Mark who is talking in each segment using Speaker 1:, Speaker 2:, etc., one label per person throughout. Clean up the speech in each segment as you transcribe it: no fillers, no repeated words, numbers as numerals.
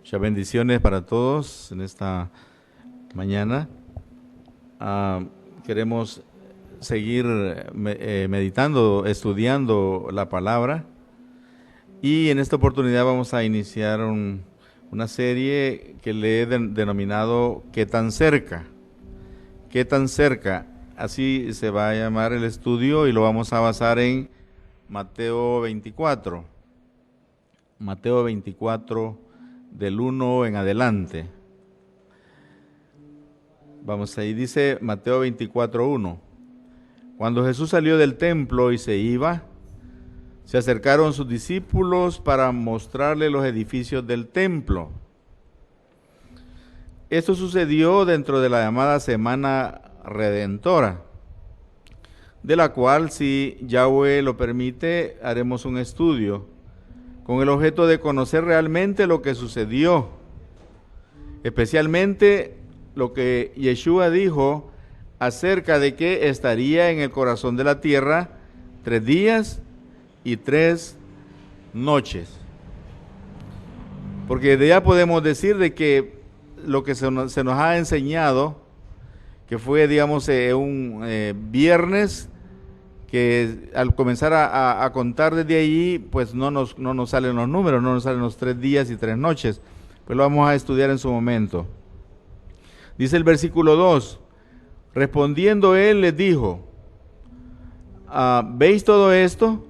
Speaker 1: Muchas bendiciones para todos en esta mañana. Queremos seguir meditando, estudiando la palabra, y en esta oportunidad vamos a iniciar una serie que le he denominado ¿Qué tan cerca? ¿Qué tan cerca? Así se va a llamar el estudio, y lo vamos a basar en Mateo 24. Mateo 24, del 1 en adelante. Vamos ahí, dice Mateo 24, 1. Cuando Jesús salió del templo y se iba, se acercaron sus discípulos para mostrarle los edificios del templo. Esto sucedió dentro de la llamada Semana Redentora, de la cual, si Yahweh lo permite, haremos un estudio con el objeto de conocer realmente lo que sucedió, especialmente lo que Yeshua dijo acerca de que estaría en el corazón de la tierra 3 días y 3 noches. Porque de ya podemos decir de que lo que se nos ha enseñado, que fue, digamos, un viernes, que al comenzar a contar desde allí, pues no nos salen los números, no nos salen los 3 días y 3 noches. Pues lo vamos a estudiar en su momento. Dice el versículo 2, respondiendo él les dijo, ¿veis todo esto?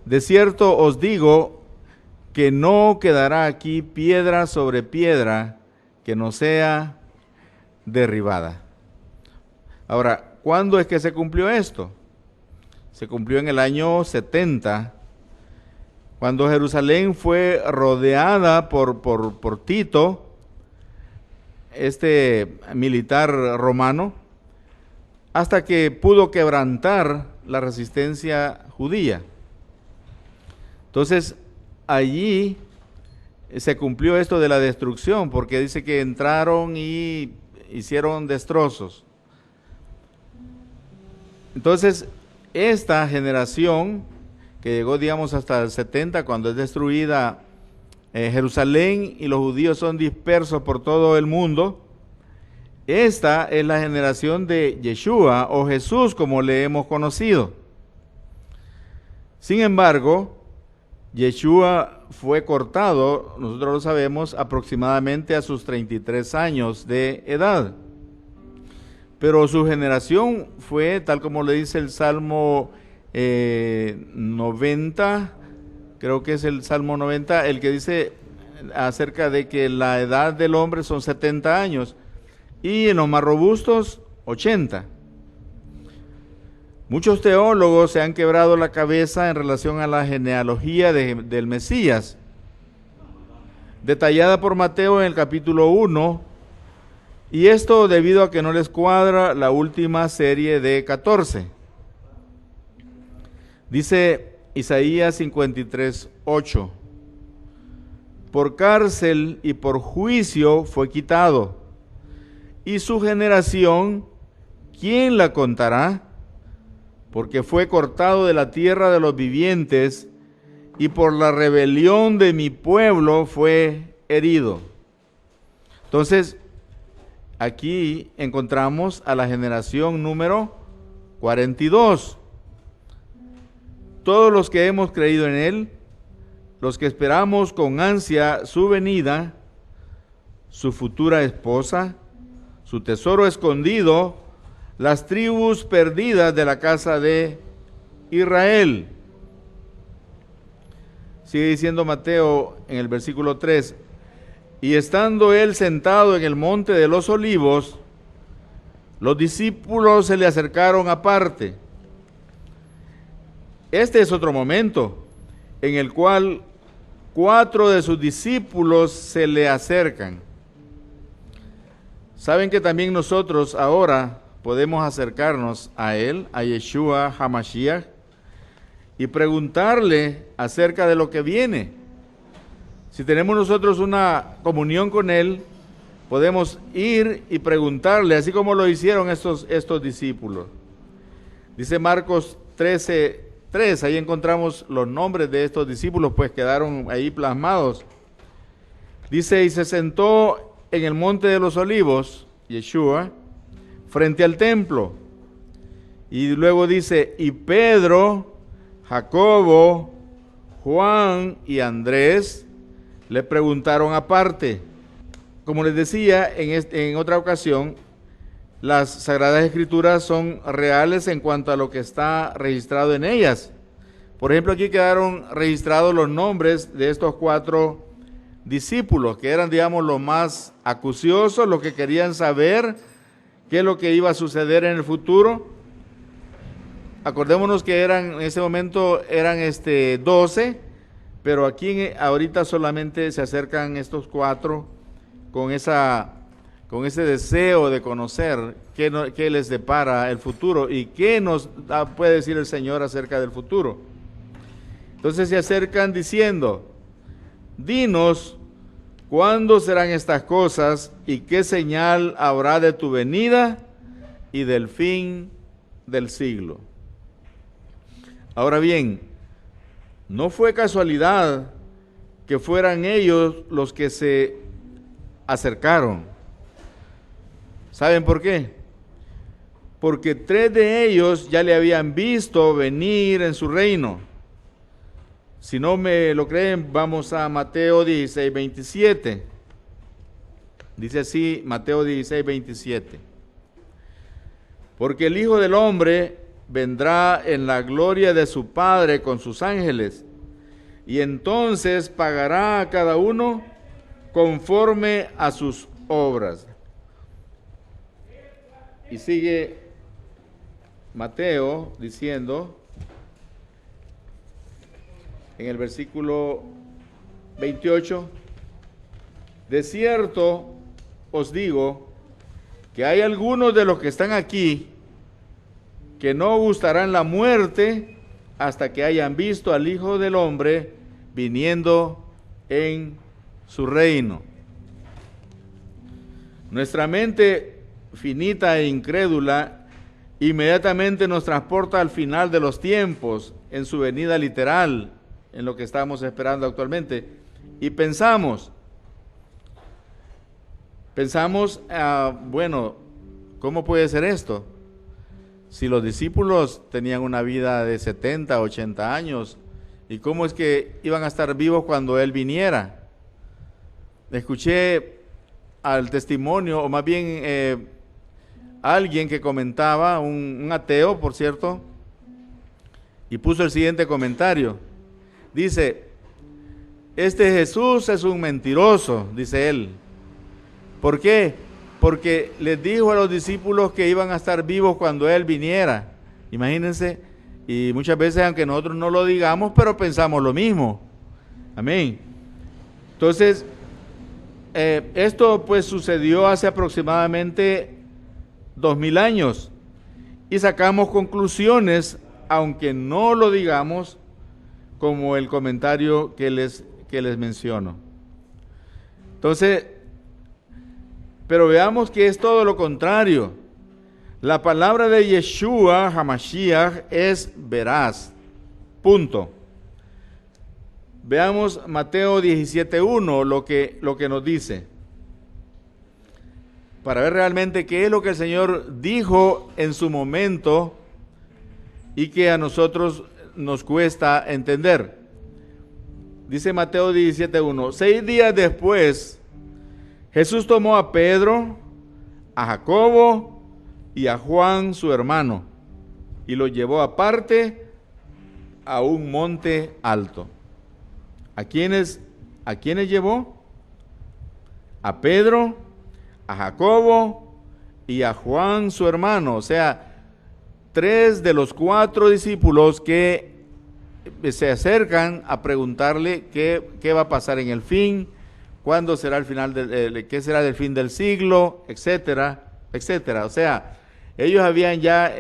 Speaker 1: De cierto os digo que no quedará aquí piedra sobre piedra que no sea derribada. Ahora, ¿cuándo es que se cumplió esto? Se cumplió en el año 70, cuando Jerusalén fue rodeada por Tito, este militar romano, hasta que pudo quebrantar la resistencia judía. Entonces, allí se cumplió esto de la destrucción, porque dice que entraron y hicieron destrozos. Entonces, esta generación que llegó, digamos, hasta el 70, cuando es destruida Jerusalén y los judíos son dispersos por todo el mundo, esta es la generación de Yeshua o Jesús como le hemos conocido. Sin embargo, Yeshua fue cortado, nosotros lo sabemos, aproximadamente a sus 33 años de edad. Pero su generación fue, tal como le dice el Salmo 90, creo que es el Salmo 90, el que dice acerca de que la edad del hombre son 70 años, y en los más robustos, 80. Muchos teólogos se han quebrado la cabeza en relación a la genealogía del Mesías, detallada por Mateo en el capítulo 1, y esto debido a que no les cuadra la última serie de 14. Dice Isaías 53, 8. Por cárcel y por juicio fue quitado, y su generación, ¿quién la contará? Porque fue cortado de la tierra de los vivientes, y por la rebelión de mi pueblo fue herido. Entonces, aquí encontramos a la generación número 42. Todos los que hemos creído en Él, los que esperamos con ansia su venida, su futura esposa, su tesoro escondido, las tribus perdidas de la casa de Israel. Sigue diciendo Mateo en el versículo 3, y estando él sentado en el monte de los olivos, los discípulos se le acercaron aparte. Este es otro momento en el cual 4 de sus discípulos se le acercan. Saben que también nosotros ahora podemos acercarnos a él, a Yeshua HaMashiach, y preguntarle acerca de lo que viene. Si tenemos nosotros una comunión con él, podemos ir y preguntarle, así como lo hicieron estos discípulos. Dice Marcos 13:3, ahí encontramos los nombres de estos discípulos, pues quedaron ahí plasmados. Dice, y se sentó en el monte de los olivos, Yeshua, frente al templo. Y luego dice, y Pedro, Jacobo, Juan y Andrés le preguntaron aparte. Como les decía en otra ocasión, las Sagradas Escrituras son reales en cuanto a lo que está registrado en ellas. Por ejemplo, aquí quedaron registrados los nombres de estos 4 discípulos, que eran, digamos, los más acuciosos, los que querían saber qué es lo que iba a suceder en el futuro. Acordémonos que en ese momento eran 12, pero aquí ahorita solamente se acercan estos 4 con ese deseo de conocer qué les depara el futuro y qué nos puede decir el Señor acerca del futuro. Entonces se acercan diciendo, dinos, ¿cuándo serán estas cosas y qué señal habrá de tu venida y del fin del siglo? Ahora bien, no fue casualidad que fueran ellos los que se acercaron. ¿Saben por qué? Porque 3 de ellos ya le habían visto venir en su reino. Si no me lo creen, vamos a Mateo 16, 27. Dice así, Mateo 16, 27. Porque el Hijo del Hombre vendrá en la gloria de su Padre con sus ángeles, y entonces pagará a cada uno conforme a sus obras. Y sigue Mateo diciendo, en el versículo 28, de cierto os digo que hay algunos de los que están aquí que no gustarán la muerte hasta que hayan visto al Hijo del Hombre viniendo en su reino. Nuestra mente finita e incrédula inmediatamente nos transporta al final de los tiempos, en su venida literal, en lo que estamos esperando actualmente, y pensamos, bueno, ¿cómo puede ser esto? Si los discípulos tenían una vida de 70, 80 años, ¿y cómo es que iban a estar vivos cuando Él viniera? Escuché al testimonio, o más bien alguien que comentaba, un ateo, por cierto, y puso el siguiente comentario. Dice, este Jesús es un mentiroso, dice él. ¿Por qué? Porque les dijo a los discípulos que iban a estar vivos cuando Él viniera. Imagínense, y muchas veces, aunque nosotros no lo digamos, pero pensamos lo mismo. Amén. Entonces, esto pues sucedió hace aproximadamente 2000 años y sacamos conclusiones, aunque no lo digamos, como el comentario que les menciono. Entonces, pero veamos que es todo lo contrario. La palabra de Yeshua, Hamashiach, es veraz. Punto. Veamos Mateo 17:1, lo que nos dice. Para ver realmente qué es lo que el Señor dijo en su momento y que a nosotros nos cuesta entender. Dice Mateo 17:1, 6 días después, Jesús tomó a Pedro, a Jacobo y a Juan su hermano y los llevó aparte a un monte alto. ¿A quiénes llevó? A Pedro, a Jacobo y a Juan su hermano, o sea, 3 de los 4 discípulos que se acercan a preguntarle qué va a pasar en el fin, cuándo será el final, qué será del fin del siglo, etcétera, etcétera. O sea, ellos habían ya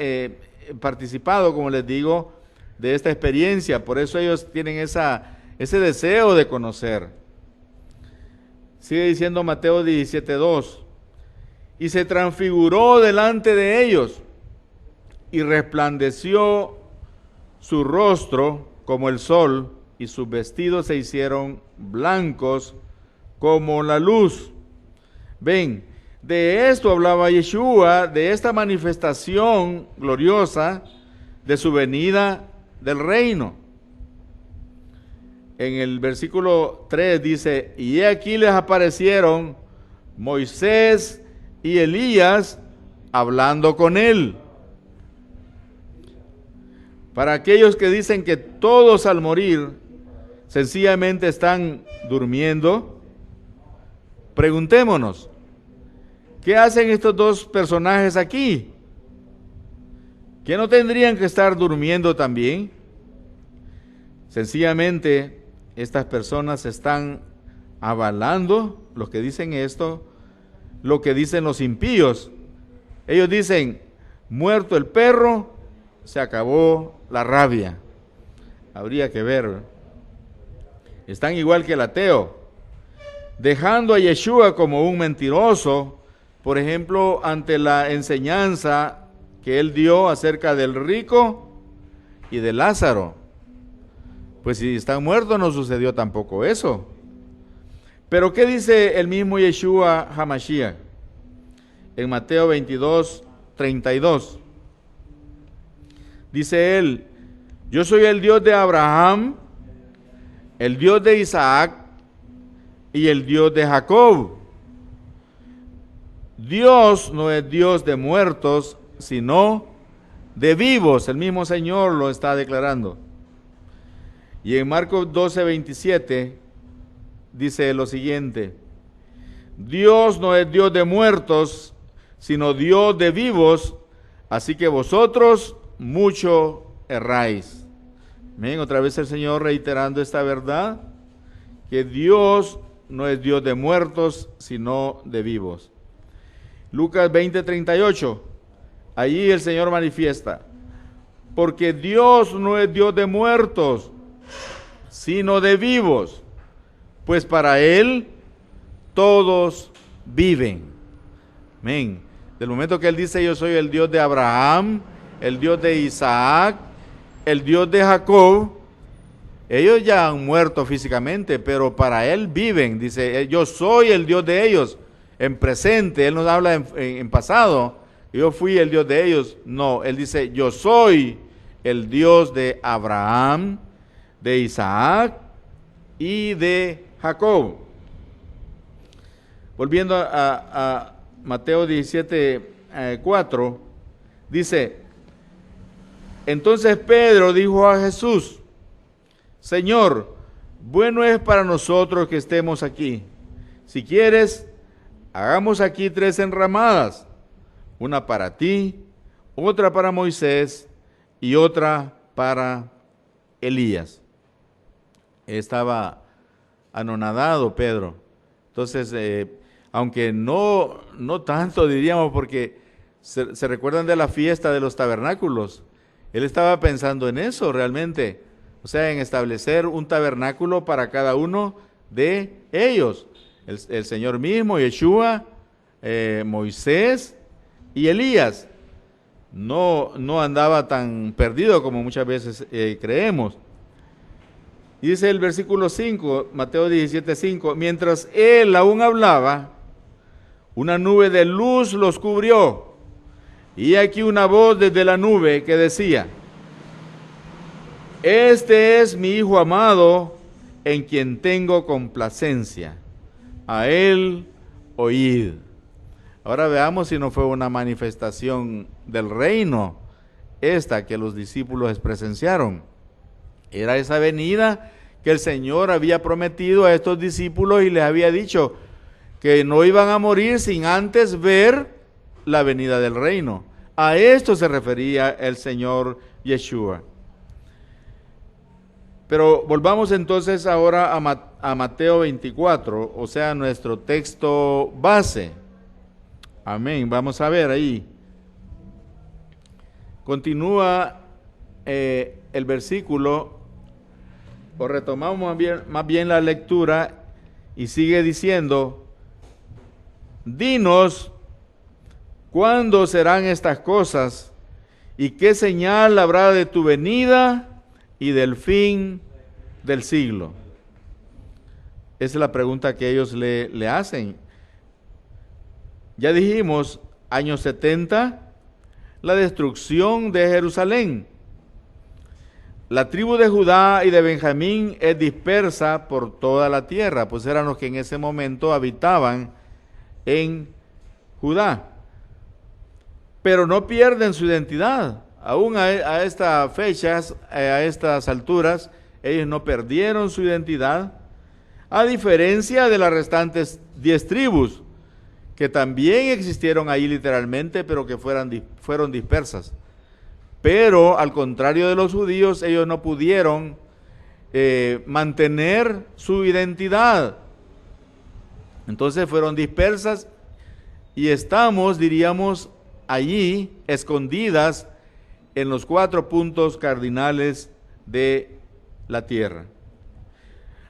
Speaker 1: participado, como les digo, de esta experiencia, por eso ellos tienen ese deseo de conocer. Sigue diciendo Mateo 17:2, y se transfiguró delante de ellos, y resplandeció su rostro como el sol, y sus vestidos se hicieron blancos como la luz. Ven, de esto hablaba Yeshua, de esta manifestación gloriosa de su venida del reino. En el versículo 3 dice, y aquí les aparecieron Moisés y Elías hablando con él. Para aquellos que dicen que todos al morir sencillamente están durmiendo, preguntémonos, ¿qué hacen estos dos personajes aquí? ¿Que no tendrían que estar durmiendo también? Sencillamente, estas personas están avalando, los que dicen esto, lo que dicen los impíos. Ellos dicen, muerto el perro, se acabó la rabia. Habría que ver. Están igual que el ateo, dejando a Yeshua como un mentiroso, por ejemplo, ante la enseñanza que él dio acerca del rico y de Lázaro. Pues si están muertos no sucedió tampoco eso. Pero ¿qué dice el mismo Yeshua HaMashiach? En Mateo 22, 32. Dice él, yo soy el Dios de Abraham, el Dios de Isaac y el Dios de Jacob. Dios no es Dios de muertos, sino de vivos. El mismo Señor lo está declarando. Y en Marcos 12, 27 dice lo siguiente, Dios no es Dios de muertos, sino Dios de vivos, así que vosotros mucho erráis. Ven, otra vez el Señor reiterando esta verdad, que Dios no es Dios de muertos, sino de vivos. Lucas 20, 38, allí el Señor manifiesta, porque Dios no es Dios de muertos, sino de vivos, pues para Él todos viven. Amén. Del momento que Él dice, yo soy el Dios de Abraham, el Dios de Isaac, el Dios de Jacob, ellos ya han muerto físicamente, pero para Él viven. Dice, yo soy el Dios de ellos, en presente. Él nos habla en pasado, yo fui el Dios de ellos. No, Él dice, yo soy el Dios de Abraham, de Isaac y de Jacob. Volviendo a Mateo 17, 4, dice, entonces Pedro dijo a Jesús, Señor, bueno es para nosotros que estemos aquí. Si quieres, hagamos aquí 3 enramadas, una para ti, otra para Moisés y otra para Elías. Estaba anonadado Pedro. Entonces, aunque no tanto diríamos, porque se recuerdan de la fiesta de los tabernáculos, él estaba pensando en eso realmente, o sea, en establecer un tabernáculo para cada uno de ellos, el Señor mismo, Yeshua, Moisés y Elías. No andaba tan perdido como muchas veces creemos. Y dice el versículo 5, Mateo 17, 5, mientras él aún hablaba, una nube de luz los cubrió. Y aquí una voz desde la nube que decía, este es mi Hijo amado, en quien tengo complacencia. A él oíd. Ahora veamos si no fue una manifestación del reino esta que los discípulos presenciaron. Era esa venida que el Señor había prometido a estos discípulos y les había dicho que no iban a morir sin antes ver la venida del reino. A esto se refería el Señor Yeshua. Pero volvamos entonces ahora a Mateo 24, o sea, nuestro texto base. Amén. Vamos a ver ahí. Continúa el versículo, o retomamos más bien la lectura, y sigue diciendo, dinos, ¿cuándo serán estas cosas? ¿Y qué señal habrá de tu venida y del fin del siglo? Esa es la pregunta que ellos le hacen. Ya dijimos, año 70, la destrucción de Jerusalén. La tribu de Judá y de Benjamín es dispersa por toda la tierra, pues eran los que en ese momento habitaban en Judá. Pero no pierden su identidad. Aún a estas fechas, a estas alturas, ellos no perdieron su identidad, a diferencia de las restantes 10 tribus, que también existieron ahí literalmente, pero que fueron dispersas. Pero al contrario de los judíos, ellos no pudieron mantener su identidad. Entonces fueron dispersas y estamos, diríamos, allí escondidas en los 4 puntos cardinales de la tierra.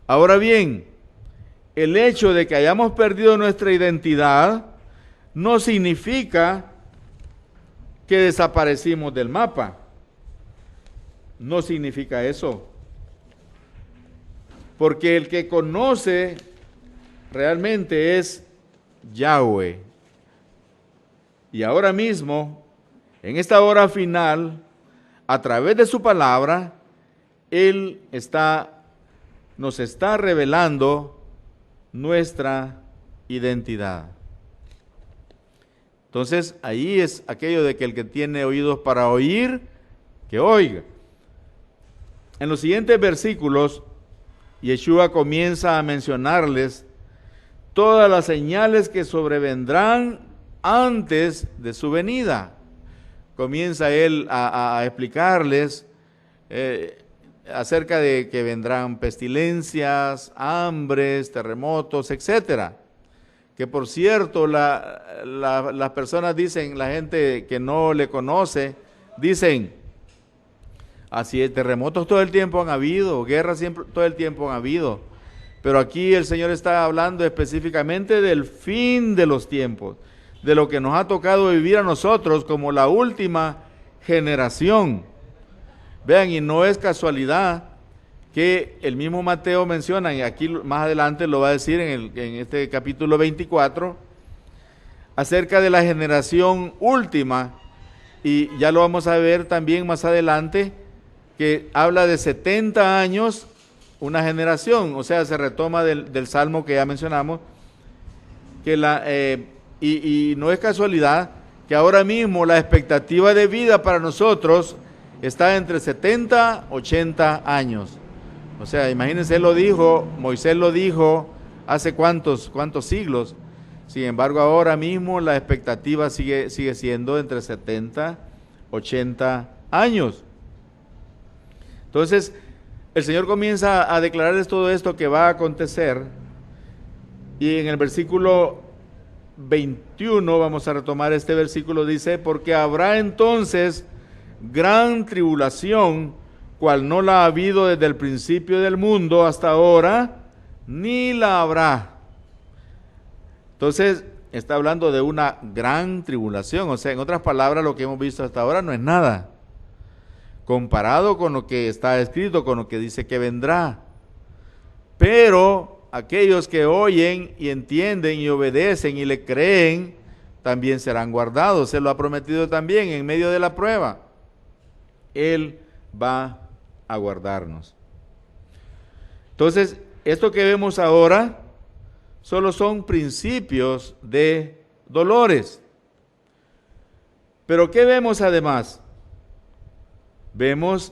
Speaker 1: Ahora bien, el hecho de que hayamos perdido nuestra identidad no significa que desaparecimos del mapa. No significa eso. Porque el que conoce realmente es Yahweh. Y ahora mismo, en esta hora final, a través de su palabra, Él nos está revelando nuestra identidad. Entonces, ahí es aquello de que el que tiene oídos para oír, que oiga. En los siguientes versículos, Yeshua comienza a mencionarles todas las señales que sobrevendrán antes de su venida. Comienza él a explicarles acerca de que vendrán pestilencias, hambres, terremotos, etcétera. Que por cierto, las personas dicen, la gente que no le conoce, dicen, así es, terremotos todo el tiempo han habido, guerras siempre todo el tiempo han habido. Pero aquí el Señor está hablando específicamente del fin de los tiempos, de lo que nos ha tocado vivir a nosotros como la última generación. Vean, y no es casualidad que el mismo Mateo menciona, y aquí más adelante lo va a decir en este capítulo 24, acerca de la generación última, y ya lo vamos a ver también más adelante, que habla de 70 años, una generación, o sea, se retoma del Salmo que ya mencionamos, que y no es casualidad que ahora mismo la expectativa de vida para nosotros está entre 70 y 80 años. O sea, imagínense, Moisés lo dijo hace cuántos siglos. Sin embargo, ahora mismo la expectativa sigue siendo entre 70 y 80 años. Entonces, el Señor comienza a declararles todo esto que va a acontecer. Y en el versículo 21, vamos a retomar este versículo, dice, porque habrá entonces gran tribulación, cual no la ha habido desde el principio del mundo hasta ahora, ni la habrá. Entonces, está hablando de una gran tribulación, o sea, en otras palabras, lo que hemos visto hasta ahora no es nada, comparado con lo que está escrito, con lo que dice que vendrá. Pero aquellos que oyen y entienden y obedecen y le creen, también serán guardados. Se lo ha prometido también en medio de la prueba. Él va a guardarnos. Entonces, esto que vemos ahora solo son principios de dolores. Pero ¿qué vemos además? Vemos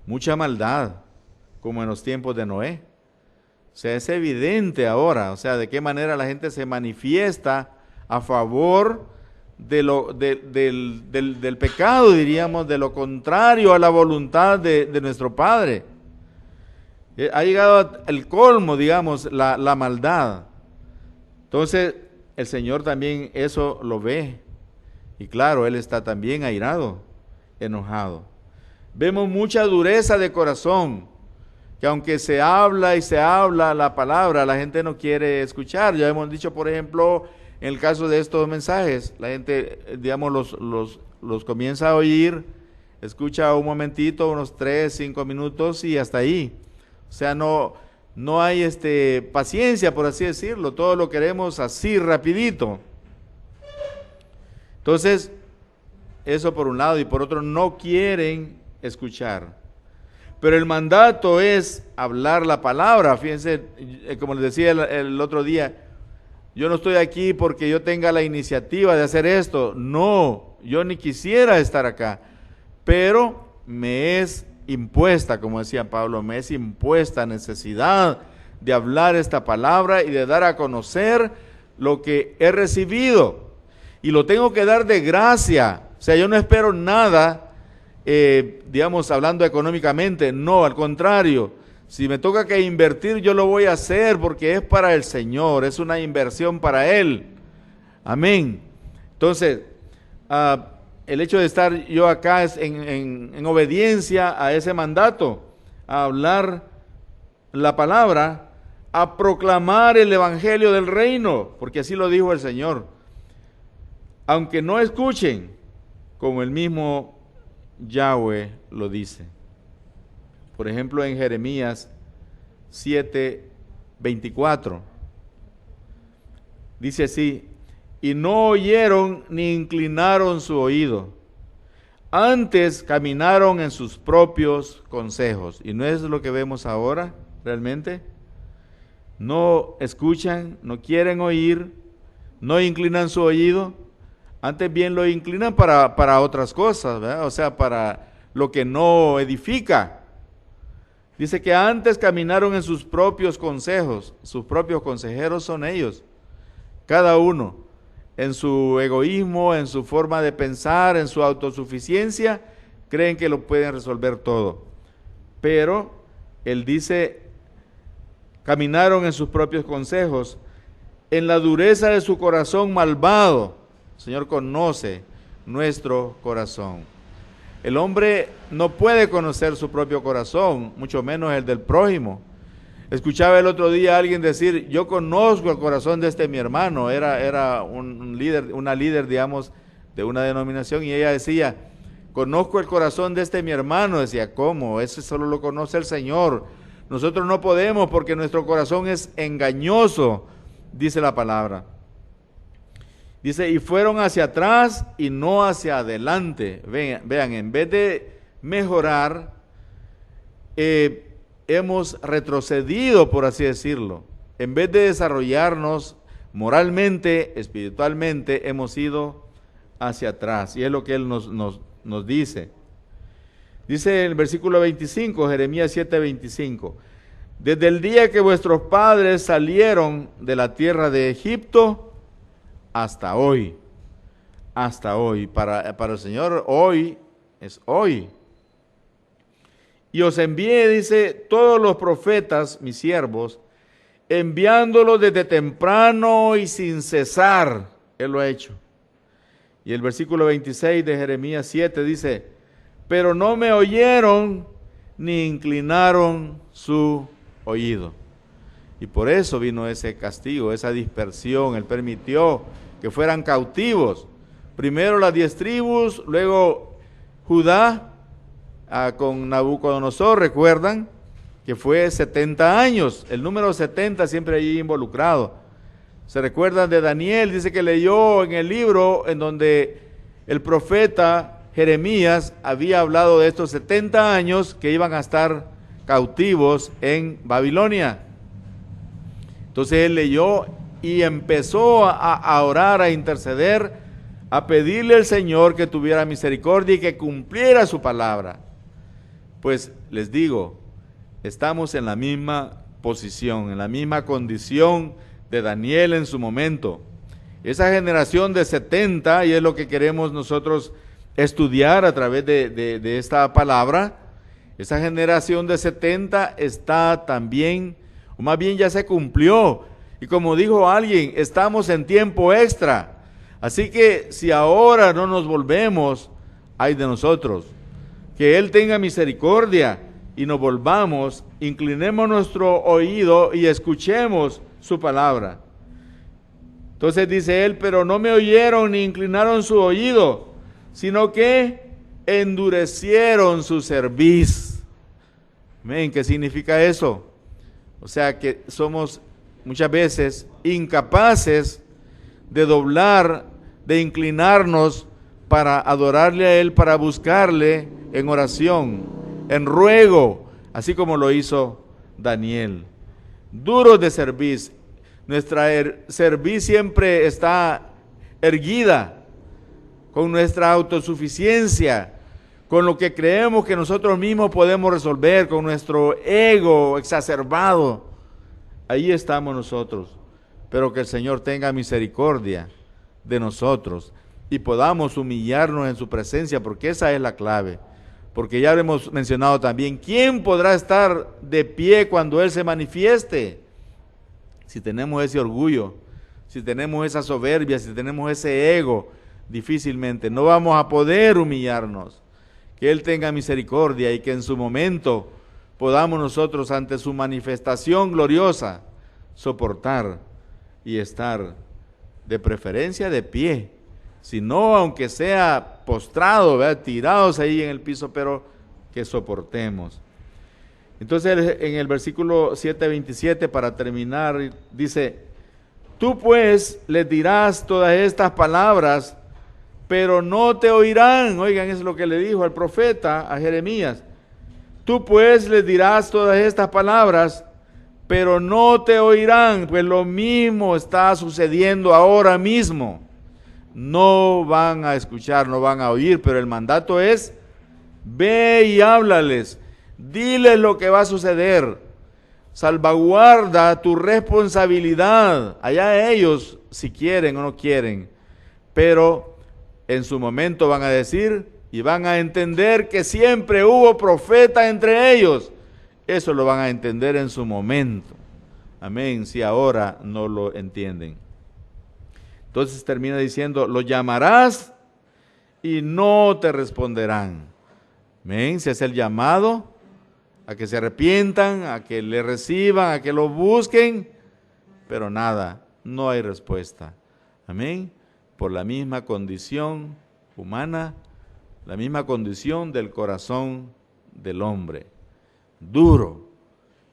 Speaker 1: mucha maldad, como en los tiempos de Noé. O sea, es evidente ahora, o sea, de qué manera la gente se manifiesta a favor del pecado, diríamos, de lo contrario a la voluntad de nuestro Padre. Ha llegado el colmo, digamos, la maldad. Entonces, el Señor también eso lo ve. Y claro, Él está también airado, enojado. Vemos mucha dureza de corazón, que aunque se habla y se habla la palabra, la gente no quiere escuchar. Ya hemos dicho, por ejemplo, en el caso de estos mensajes, la gente, digamos, los comienza a oír, escucha un momentito, unos 3, 5 minutos y hasta ahí. O sea, no no hay paciencia, por así decirlo, todo lo queremos así rapidito. Entonces, eso por un lado, y por otro no quieren escuchar. Pero el mandato es hablar la palabra. Fíjense, como les decía el otro día, yo no estoy aquí porque yo tenga la iniciativa de hacer esto. No, yo ni quisiera estar acá. Pero me es impuesta, como decía Pablo, me es impuesta necesidad de hablar esta palabra y de dar a conocer lo que he recibido. Y lo tengo que dar de gracia. O sea, yo no espero nada, digamos, hablando económicamente. No, al contrario. Si me toca que invertir, yo lo voy a hacer porque es para el Señor. Es una inversión para Él. Amén. Entonces, el hecho de estar yo acá es en obediencia a ese mandato, a hablar la palabra, a proclamar el evangelio del reino, porque así lo dijo el Señor. Aunque no escuchen, como el mismo Yahweh lo dice. Por ejemplo, en Jeremías 7:24, dice así: y no oyeron ni inclinaron su oído, antes caminaron en sus propios consejos. ¿Y no es lo que vemos ahora realmente? No escuchan, no quieren oír, no inclinan su oído, antes bien lo inclinan para otras cosas, ¿verdad? O sea, para lo que no edifica. Dice que antes caminaron en sus propios consejos, sus propios consejeros son ellos, cada uno, en su egoísmo, en su forma de pensar, en su autosuficiencia, creen que lo pueden resolver todo. Pero él dice, caminaron en sus propios consejos, en la dureza de su corazón malvado. El Señor conoce nuestro corazón. El hombre no puede conocer su propio corazón, mucho menos el del prójimo. Escuchaba el otro día a alguien decir, yo conozco el corazón de mi hermano. Era una líder, digamos, de una denominación, y ella decía, conozco el corazón de mi hermano. Decía, ¿cómo? Ese solo lo conoce el Señor. Nosotros no podemos porque nuestro corazón es engañoso, dice la palabra. Dice, y fueron hacia atrás y no hacia adelante. Vean, en vez de mejorar, hemos retrocedido, por así decirlo. En vez de desarrollarnos moralmente, espiritualmente, hemos ido hacia atrás. Y es lo que Él nos dice. Dice en el versículo 25, Jeremías 7:25, desde el día que vuestros padres salieron de la tierra de Egipto, hasta hoy. Para el Señor hoy es hoy. Y os envié, dice, todos los profetas, mis siervos, enviándolos desde temprano y sin cesar. Él lo ha hecho. Y el versículo 26 de Jeremías 7 dice, pero no me oyeron ni inclinaron su oído. Y por eso vino ese castigo, esa dispersión. Él permitió que fueran cautivos. Primero las 10 tribus, luego Judá con Nabucodonosor, recuerdan que fue 70 años, el número 70 siempre allí involucrado. Se recuerdan de Daniel, dice que leyó en el libro en donde el profeta Jeremías había hablado de estos 70 años que iban a estar cautivos en Babilonia. Entonces él leyó y empezó a orar, a interceder, a pedirle al Señor que tuviera misericordia y que cumpliera su palabra. Pues les digo, estamos en la misma posición, en la misma condición de Daniel en su momento. Esa generación de 70, y es lo que queremos nosotros estudiar a través de esta palabra, esa generación de 70 está también, o más bien ya se cumplió. Y como dijo alguien, estamos en tiempo extra. Así que si ahora no nos volvemos, ay de nosotros. Que Él tenga misericordia y nos volvamos, inclinemos nuestro oído y escuchemos su palabra. Entonces dice él, pero no me oyeron ni inclinaron su oído, sino que endurecieron su cerviz. ¿Ven qué significa eso? O sea que somos muchas veces incapaces de doblar, de inclinarnos para adorarle a Él, para buscarle en oración, en ruego, así como lo hizo Daniel. Duros de cerviz. Nuestra cerviz siempre está erguida con nuestra autosuficiencia, con lo que creemos que nosotros mismos podemos resolver, con nuestro ego exacerbado. Ahí estamos nosotros. Pero que el Señor tenga misericordia de nosotros y podamos humillarnos en su presencia, porque esa es la clave. Porque ya lo hemos mencionado también, ¿quién podrá estar de pie cuando Él se manifieste? Si tenemos ese orgullo, si tenemos esa soberbia, si tenemos ese ego, difícilmente no vamos a poder humillarnos. Que Él tenga misericordia y que en su momento podamos nosotros ante su manifestación gloriosa soportar y estar de preferencia de pie, si no aunque sea postrado, ¿verdad?, tirados ahí en el piso, pero que soportemos. Entonces en el versículo 7:27, para terminar, dice: tú pues les dirás todas estas palabras, pero no te oirán. Oigan, eso es lo que le dijo al profeta, a Jeremías. Tú pues les dirás todas estas palabras, pero no te oirán. Pues lo mismo está sucediendo ahora mismo. No van a escuchar, no van a oír, pero el mandato es: ve y háblales, diles lo que va a suceder, salvaguarda tu responsabilidad, allá ellos si quieren o no quieren, pero en su momento van a decir y van a entender que siempre hubo profeta entre ellos. Eso lo van a entender en su momento. Amén, si ahora no lo entienden. Entonces termina diciendo: los llamarás y no te responderán. Amén, se hace el llamado a que se arrepientan, a que le reciban, a que lo busquen, pero nada, no hay respuesta. Amén, por la misma condición humana, la misma condición del corazón del hombre, duro,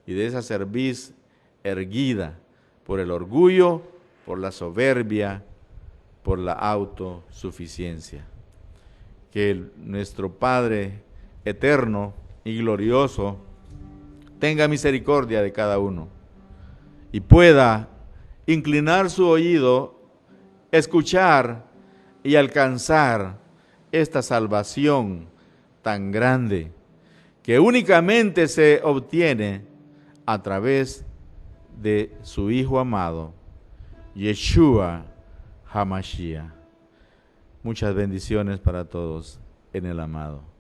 Speaker 1: y de esa cerviz erguida por el orgullo, por la soberbia, por la autosuficiencia. Que nuestro Padre eterno y glorioso tenga misericordia de cada uno y pueda inclinar su oído, escuchar y alcanzar esta salvación tan grande que únicamente se obtiene a través de su Hijo amado, Yeshua HaMashiach. Muchas bendiciones para todos en el amado.